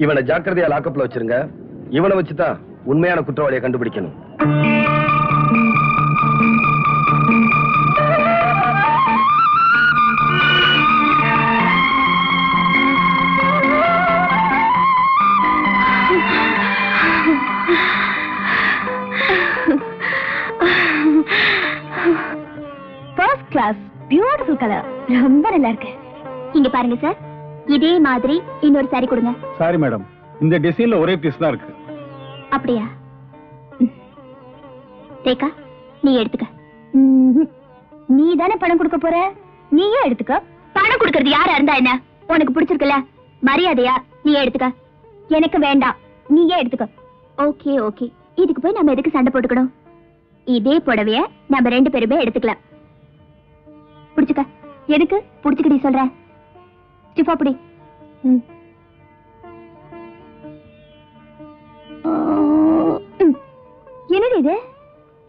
இவனை ஜாக்கிரதையா லாக்கப்ல வச்சிருங்க. இவனை வச்சுதான் உண்மையான குற்றவாளியை கண்டுபிடிக்கணும். ஃபர்ஸ்ட் கிளாஸ், பியூட்டிஃபுல் கலர், ரொம்ப நல்லா இருக்கு. இங்க பாருங்க சார், இதே மாதிரி இன்னொரு சாரி கொடுங்க. சாரி மேடம், இந்த டிசைன்ல ஒரே பீஸ் தான் இருக்கு. அப்படியா? ரேகா, நீ எடுத்துக்க. நீ தானே பணம் கொடுக்க போற, நீயே எடுத்துக்க. பணம் கொடுக்கறது யாரா இருந்தா என்ன? உனக்கு பிடிச்சிருக்குல்ல, மரியாதையா நீ எடுத்துக்க. எனக்கு வேண்டாம், நீயே எடுத்துக்க. ஓகே ஓகே, இதுக்கு போய் நம்ம எதுக்கு சண்டை போட்டுக்கணும்? இதே புடவைய நம்ம 2 பேருமே எடுத்துக்கலாம். புடிச்சுக்க. எதுக்கு புடிச்சுக்கடி சொல்றேன். ஸ்டிஃபா புடி. என்னது இது?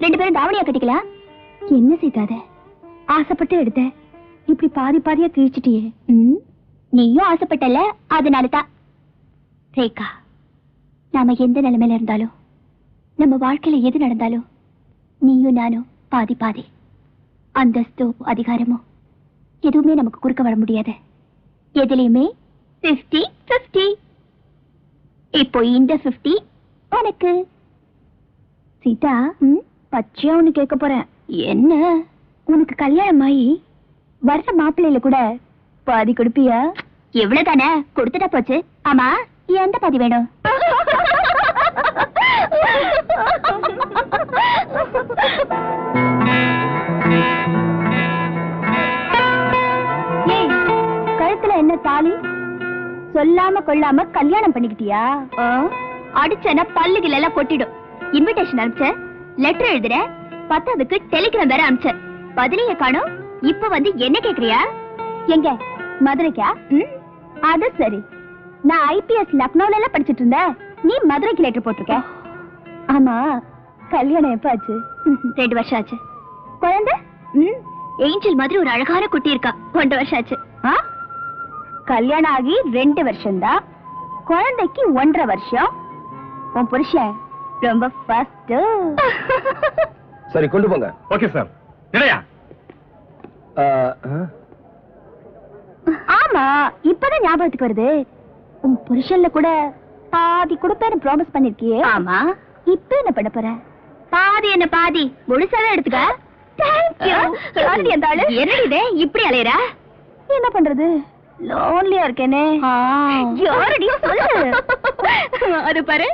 2 பேரும் தாவணியா கட்டிக்கலாம். என்ன செய்தாத? ஆசைப்பட்டு எடுத்த, இப்படி பாதி பாதியா கிழிச்சிட்டியே. நீயும் ஆசைப்பட்டல, அதனாலதான். ரேகா, நாம எந்த நிலைமையில இருந்தாலும், நம்ம வாழ்க்கையில எது நடந்தாலும், நீயும் நானும் பாதி பாதி. அந்தஸ்தோ அதிகாரமோ எதுவுமே நமக்கு குறுக்க வர முடியாது. எதுலயுமே 50-50. இப்போ இந்த 50 உனக்கு. சீதா, பச்சையா ஒண்ணு கேட்க போறேன். என்ன? உனக்கு கல்யாணம் ஆகி வர்ற மாப்பிள்ளையில கூட பாதி கொடுப்பியா? எவ்வளவுதானே, கொடுத்துட்டா போச்சு. ஆமா, எந்த பாதி வேணும்? கழுத்துல என்ன தாலி? சொல்லாம கொள்ளாம கல்யாணம் பண்ணிக்கிட்டியா? அடிச்சனா பல்லுகள் எல்லாம் கொட்டிடும். இன்விடேஷன் அனுப்பிச்ச, லெட்டர் எழுதுற, பத்தாவதுக்கு டெலிகிராம் வேற அனுப்பிச்ச, பதிலையே காணோம். இப்ப வந்து என்ன கேக்குறியா? எங்க மதுரைக்கா? அது சரி. நான் IPS லக்னோல எல்லாம் படிச்சிட்டு இருந்தேன், நீ மதுரைக்கு லெட்டர் போட்டிருக்க. ஆமா, கல்யாணம் எப்ப ஆச்சு? 2 வருஷம் ஆச்சு. குழந்தை? ஏஞ்சல் மாதிரி ஒரு அழகான குட்டி இருக்கா. 1 வருஷம் ஆச்சு. கல்யாணம் ஆகி 2 வருஷம் தான், குழந்தைக்கு 1.5 வருஷம். உன் புருஷன் ரொம்ப ஃபாஸ்ட். சரி, கொண்டு போங்க. Okay sir. நிறையா? ஆமா, இப்பதான் ஞாபகத்துக்கு வருது. உன் புருஷன்ல கூட பாதி கொடுப்பேன்னு ப்ராமிஸ் பண்ணிருக்கியே. ஆமா, இப்ப என்ன பண்ண போற? பாதி என்ன பாதி, முழுசாவே எடுத்துக்க. என்னடி இது இப்படி அலையற? என்ன பண்றது, லோன்லியா இருக்கேனே. யாரடியும் சொல்லு. அது பாரு,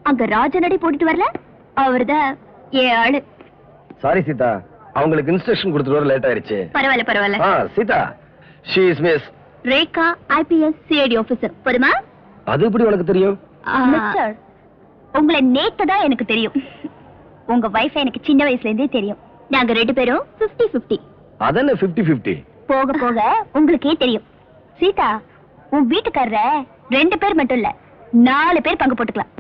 அங்க ராஜனடி போட்டுட்டு வரல, அவர்தான் ஏன் ஆளு. சாரி சீதா, அவங்களுக்கு இன்ஸ்ட்ரக்ஷன் கொடுத்துட்டு வர லேட் ஆயிருச்சு. பரவாயில்ல பரவாயில்ல. Seetha, she is Miss Rekha, IPS CID officer. போதுமா? அது எப்படி உனக்கு தெரியும்? மிஸ்டர், உங்களை நேத்து தான் எனக்கு தெரியும். உங்க வைஃப் எனக்கு சின்ன வயசுல இருந்தே தெரியும். நாங்க 2 பேரும் 50-50. அதென்ன 50-50? போக போக உங்களுக்கே தெரியும். சீதா, உன் வீட்டுக்காரர 2 பேர் மட்டும் இல்ல, 4 பேர் பங்கு போட்டுக்கலாம்.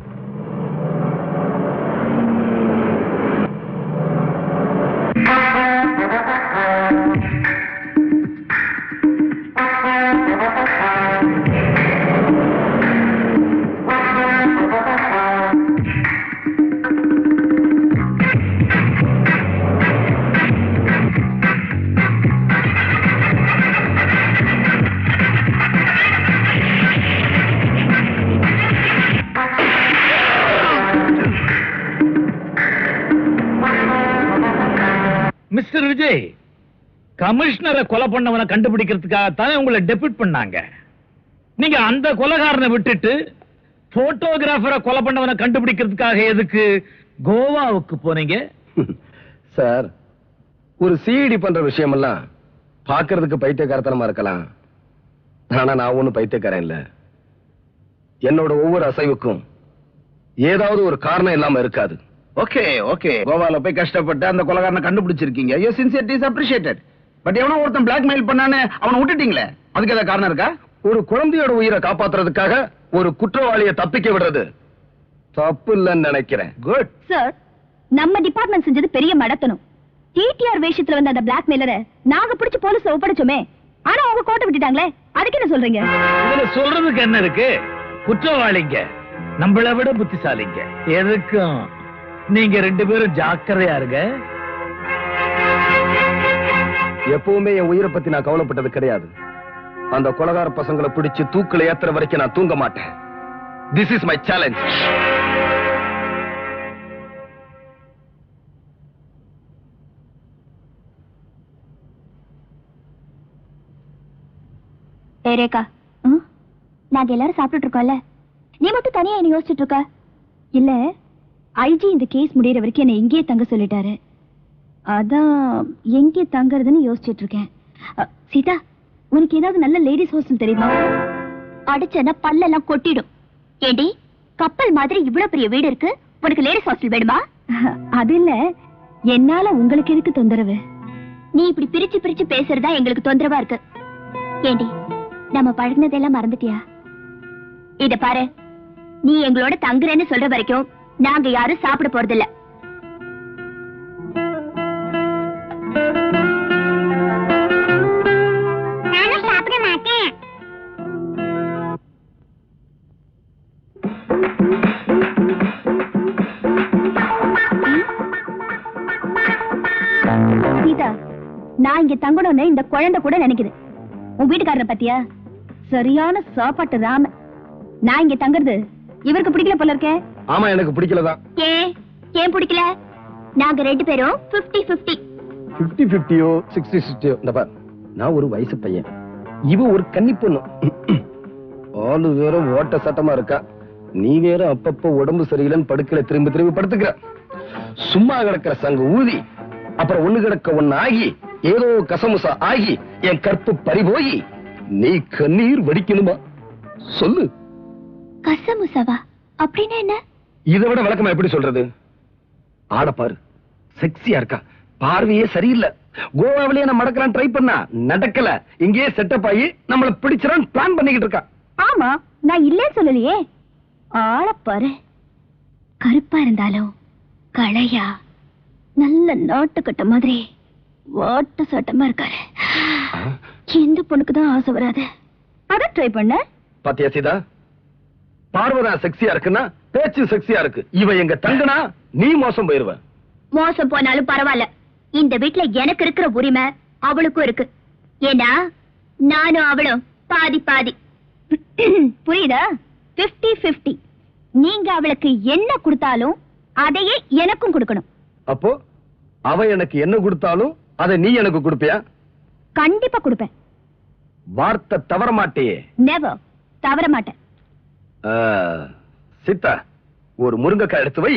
மிஸ்டர் விஜய், கமிஷனரை கொலை பண்ணவனை கண்டுபிடிக்கிறதுக்காகத்தானே உங்களை டெபியூட் பண்ணாங்க. நீங்க அந்த கொலைகாரனை விட்டுட்டு போட்டோகிராஃபரை கொலை பண்ணவனை கண்டுபிடிக்கிறதுக்காக எதுக்கு கோவாவுக்கு போனீங்க? சார், ஒரு சிஐடி பண்ற விஷயமெல்லாம் பாக்குறதுக்கு பைத்தியக்காரத்தனமா இருக்கலாம். ஆனா நான் ஒண்ணும் பைத்தியக்காரன் இல்ல. என்னோட ஒவ்வொரு அசைவுக்கும் ஏதாவது ஒரு காரணம் இல்லாம இருக்காது. ஓகே ஓகே, கோவால போய் கஷ்டப்பட்டு அந்த கொலைகாரனை கண்டுபிடிச்சிருக்கீங்க. Your sincerity is appreciated. But எவனோ ஒருத்தன் பிளாக்மெயில் பண்ணானே, அவனை விட்டுட்டீங்களே, அதுக்கு ஏதாவது காரணம் இருக்கா? ஒரு குழந்தையோட உயிரை காப்பாத்துறதுக்காக ஒரு குற்றவாளியை தப்பிக்க விடுறது தப்பு இல்லைன்னு நினைக்கிறேன். குட் சார், நம்ம டிபார்ட்மெண்ட் செஞ்சது பெரிய மடத்தனம். டிடிஆர் வேஷத்துல வந்த அந்த பிளாக்மெயிலரை நாங்க பிடிச்சு போலீஸ்ல ஒப்படைச்சோமே, ஆனா அவங்க கோட்டை விட்டுட்டாங்களே, அதுக்கு என்ன சொல்றீங்க? இதுல சொல்றதுக்கு என்ன இருக்கு? குற்றவாளிங்க நம்மளை விட புத்திசாலிங்க. எதுக்கும் நீங்க 2 பேரும் ஜாக்கிரதையா இருங்க. எப்பவுமே என் உயிரை பத்தி நான் கவலைப்பட்டது கிடையாது. அந்த கொலகார பசங்களை பிடிச்சு தூக்குல ஏத்துற வரைக்கும் நான் தூங்க மாட்டேன். This is my challenge. Rekha, நாங்க எல்லாரும் சாப்பிட்டுட்டு இருக்கோம்ல, நீ மட்டும் தனியா என்ன யோசிச்சுட்டு இருக்க? இல்ல, ஐஜி இந்த கேஸ் முடியற வரைக்கும் என்ன இங்கேயே தங்க சொல்லிட்டாரு. அதான் எங்கே தங்கறதுன்னு யோசிச்சுட்டு இருக்கேன். சீதா, உனக்கு ஏதாவது நல்ல லேடிஸ் ஹாஸ்டல் தெரியுமா? அடிச்சனா பல்லெல்லாம் கொட்டிடும். ஏண்டி, கப்பல் மாதிரி இவ்வளவு பெரிய வீடு இருக்கு, உனக்கு லேடிஸ் ஹாஸ்டல் வேணுமா? அது இல்ல, என்னால உங்களுக்கு எதுக்கு தொந்தரவு? நீ இப்படி பிரிச்சு பிரிச்சு பேசுறதா எங்களுக்கு தொந்தரவா இருக்கு. ஏண்டி, நம்ம பழகினதெல்லாம் மறந்துட்டியா? இத பாரு, நீ எங்களோட தங்குறேன்னு சொல்ற வரைக்கும் நாங்க யாரும் சாப்பிட போறதில்ல. நானும் சாப்பிட மாட்டேன். சீதா, நான் இங்க தங்கணும்னு இந்த குழந்தை கூட நினைக்குது. உன் வீட்டுக்காரரை பத்தியா? சரியான சாப்பாட்டு ராம. நான் இங்க தங்குறது இவருக்கு பிடிக்கல போல இருக்கே. ஆமா, எனக்கு பிடிக்கலதான். ஏன் பிடிக்கல? நாங்க 2 பேரும் 50-50. 50-50யோ 60-60யோ, இந்த பார், நான் ஒரு வயசு பையன், இவ ஒரு கன்னி பொண்ணு. ஆளு வேற ஓட்ட சட்டமா இருக்கா, நீ வேற அப்பப்ப உடம்பு சரியில்லைன்னு படுக்கல திரும்பி திரும்பி படுத்துக்கிற. சும்மா கிடக்கிற சங்கு ஊதி, அப்புறம் ஒண்ணு கிடக்க ஒண்ணு ஆகி, ஏதோ கசமுசா ஆகி என் கற்பு பறிபோய் நீ கண்ணீர் வடிக்கணுமா? சொல்லு. கசமுசவா அப்படின்னா என்ன? இதை விட விளக்கமா எப்படி சொல்றது? ஆட பாரு, செக்ஸியா இருக்கா, பார்வையே சரியில்லை. கோவாவிலேயே நம்ம நடக்கலாம் ட்ரை பண்ணா நடக்கல, இங்கேயே செட்டப் ஆகி நம்மள பிடிச்சிடான்னு பிளான் பண்ணிக்கிட்டு இருக்கா. ஆமா, நான் இல்லே சொல்லலையே. ஆள பாரு, கருப்பா இருந்தாலும் களையா, நல்ல நாட்டுக்கட்ட மாதிரி வாட்ட சட்டமா இருக்காரு. எந்த பொண்ணுக்கு தான் ஆசை வராது? அத ட்ரை பண்ண. பாத்தியா சீதா, பார்வதான் செக்ஸியா இருக்குன்னா பேச்சு செக்ஸியா இருக்கு. இவ எங்க தங்கனா நீ மோசம் போயிருவ. மோசம் போனாலும் பரவாயில்ல, இந்த வீட்டுல எனக்கு இருக்கிற உரிமை அவளுக்கும் இருக்கு. ஏன்னா நானும் அவளும் பாதி பாதி. புரியுதா? 50-50. நீங்க அவளுக்கு என்ன கொடுத்தாலும் அதையே எனக்கும் கொடுக்கணும். அப்போ அவ எனக்கு என்ன கொடுத்தாலும் அதை நீ எனக்கு கொடுப்பியா? கண்டிப்பா கொடுப்பேன். வார்த்தை தவற மாட்டேயே? நெவர், தவற மாட்டேன். சீதா, ஒரு முருங்கைக்காய் எடுத்து வை.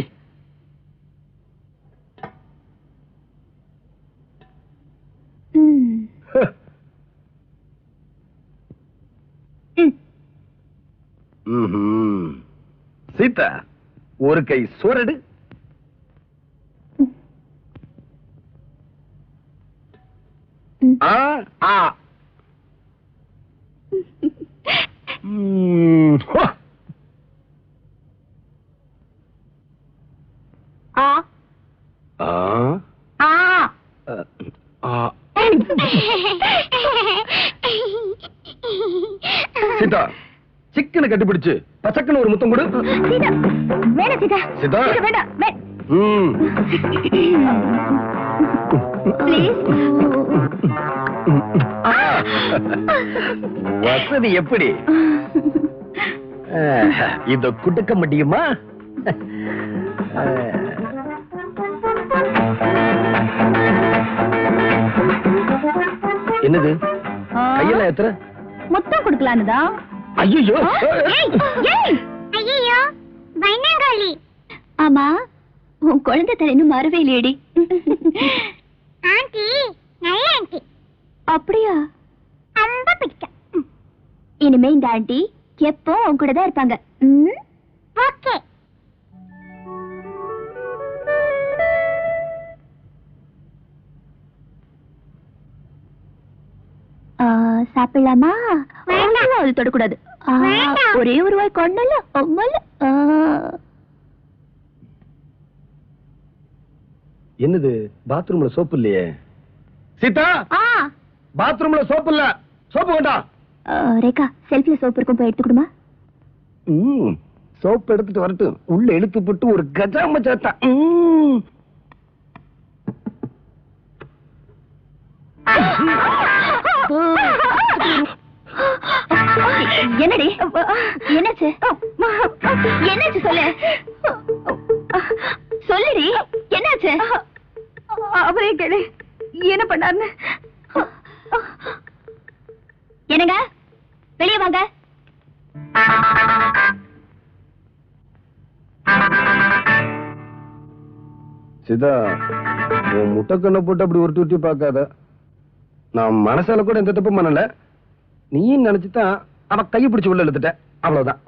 சீதா, ஒரு கை சோறடு. சீதா, சிக்கனை கட்டிப்பிடிச்சு பச்சக்கன்னு ஒரு முத்தம் கொடு. வேணாம் சீதா. சீதா, வேண்டாம். வசதி எப்படி? இத குடுக்க முடியுமா? என்னது கையில எத்தனை முத்தம் கொடுக்கலான்னுதான். ஐயோ ஐயோ, பயங்கரி. ஆமா, உன் குழந்தை தலைன்னு மறவே இல்லையடி. ஆண்டி நல்ல ஆண்டி. அப்படியா? ரொம்ப பிடிக்கும். இனிமே இந்த ஆண்டி எப்போ உன் கூட தான் இருப்பாங்க. ஓகே. சாப்பிடலாமா? அது தொடக்கூடாது. ஒரே ஒரு வாய் கொண்டல. என்னது, பாத்ரூம்ல சோப்பு இல்லையே? சீதா, பாத்ரூம்ல சோப்பு இல்ல. சோப்பு வேண்டாம். ரேகா செல்ஃப்ல சோப் இருக்கும் போய் எடுத்துக்கிடுமா? சோப் எடுத்துட்டு வரட்டும். உள்ள இழுத்து போட்டு ஒரு கஜாம சாத்தா. என்னடி என்னாச்சு? என்னாச்சு சொல்லு. சொல்லுடி என்னாச்சு? அவரே கேளு என்ன பண்ணாருன்னு. என்னங்க வெளியே வாங்க. சிதா, உன் முட்டைக்கண்ணை போட்டு அப்படி உருட்டி உருட்டி பார்க்காத. நான் மனசால கூட எந்த தப்பும் பண்ணல. நீ நினைச்சுதான் அவ கையை பிடிச்சு உள்ள இழுத்துட்ட, அவ்வளவுதான்.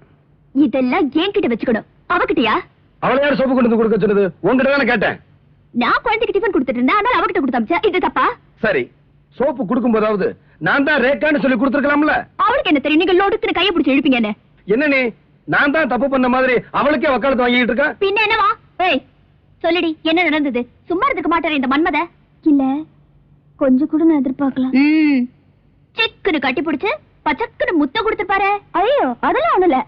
இதெல்லாம் என்கிட்ட வச்சுக்கணும். அவகிட்டயா? அவளை யார் சோப்பு கொண்டு வந்து கொடுக்க சொன்னது? உங்ககிட்ட தானே கேட்டேன். நான் குழந்தைக்கு டிஃபன் கொடுத்துட்டு இருந்தேன், அதனால அவகிட்ட கொடுத்தாச்சா? இது தப்பா? சரி, சோப்பு கொடுக்கும் போதாவது நான் தான் ரேக்கான்னு சொல்லி கொடுத்துருக்கலாம்ல. அவளுக்கு என்ன தெரியும்? நீங்க லோடுக்கு கையை பிடிச்சு இழுப்பீங்கன்னு. என்ன நீ நான் தான் தப்பு பண்ண மாதிரி அவளுக்கே வக்காலத்து வாங்கிட்டு இருக்க? பின்ன என்னவா? ஏய் சொல்லுடி, என்ன நடந்தது? சும்மா இருந்துக்க மாட்டாரு இந்த மன்மத. இல்ல கொஞ்சம் கூட நான் எதிர்பார்க்கலாம். சிக்குன்னு கட்டி பிடிச்சு பச்சக்குன்னு முத்தம் கொடுத்துப்பாரு. ஐயோ அதெல்லாம் ஒண்ணு இல்ல,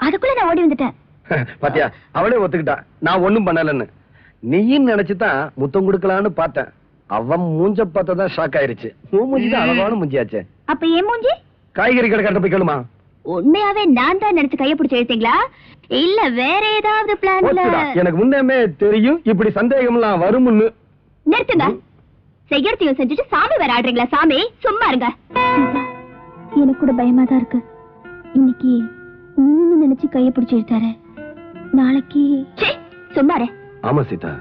அதுக்குள்ள நான் ஓடி வந்துட்டேன். பாத்தியா, அவளே ஒத்துக்கிட்டா நான் ஒண்ணும் பண்ணலன்னு. நீயும் நினைச்சுதான் முத்தம் கொடுக்கலான்னு பார்த்தேன். அவன் மூஞ்ச பார்த்ததான் ஷாக் ஆயிருச்சு. மூஞ்சிதான் அழகான மூஞ்சியாச்சே. அப்ப ஏன் மூஞ்சி? காய்கறி கடை கட்ட போய் கேளுமா. உண்மையாவே நான் தான் நினைச்சு கைய பிடிச்சு எழுத்தீங்களா இல்ல வேற ஏதாவது பிளான்ல? எனக்கு முன்னமே தெரியும் இப்படி சந்தேகம்லாம் வரும்னு. நிறுத்துங்க. செய்யறதையும் செஞ்சுட்டு சாமி வேற ஆடுறீங்களா? சாமி சும்மா இருங்க. எனக்கு கூட பயமா தான் இருக்கு. இன்னைக்கு நீங்க நினைச்சு கைய பிடிச்சு எழுத்தாரு, நாளைக்கு சும்மா இரு. ஆமா சீதா,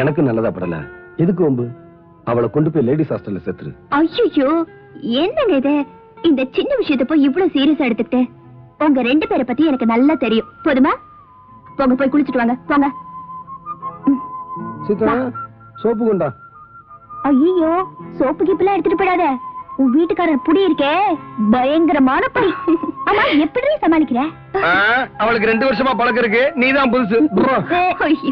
எனக்கு நல்லதா படல. எதுக்கு வம்பு? அவளை கொண்டு போய் லேடிஸ் ஹாஸ்டல்ல சேர்த்துரு. ஐயோ என்னங்க இது? இந்த சின்ன விஷயத்தை போய் இவ்வளவு சீரியஸா எடுத்துக்கிட்டு. உங்க ரெண்டு பேரை பத்தி எனக்கு நல்லா தெரியும். போதுமா? போங்க போய் குளிச்சுட்டு வாங்க போங்க. சீதா, சோப்பு கொண்டா. ஐயோ சோப்பு கீப்பெல்லாம் எடுத்துட்டு போயிடாத. உன் வீட்டுக்காரர் புடி இருக்கே பயங்கரமான புடி. ஆமா எப்படி சமாளிக்கிற? அவளுக்கு 2 வருஷமா பழக்கம் இருக்கு, நீதான் புதுசு. ஐயோ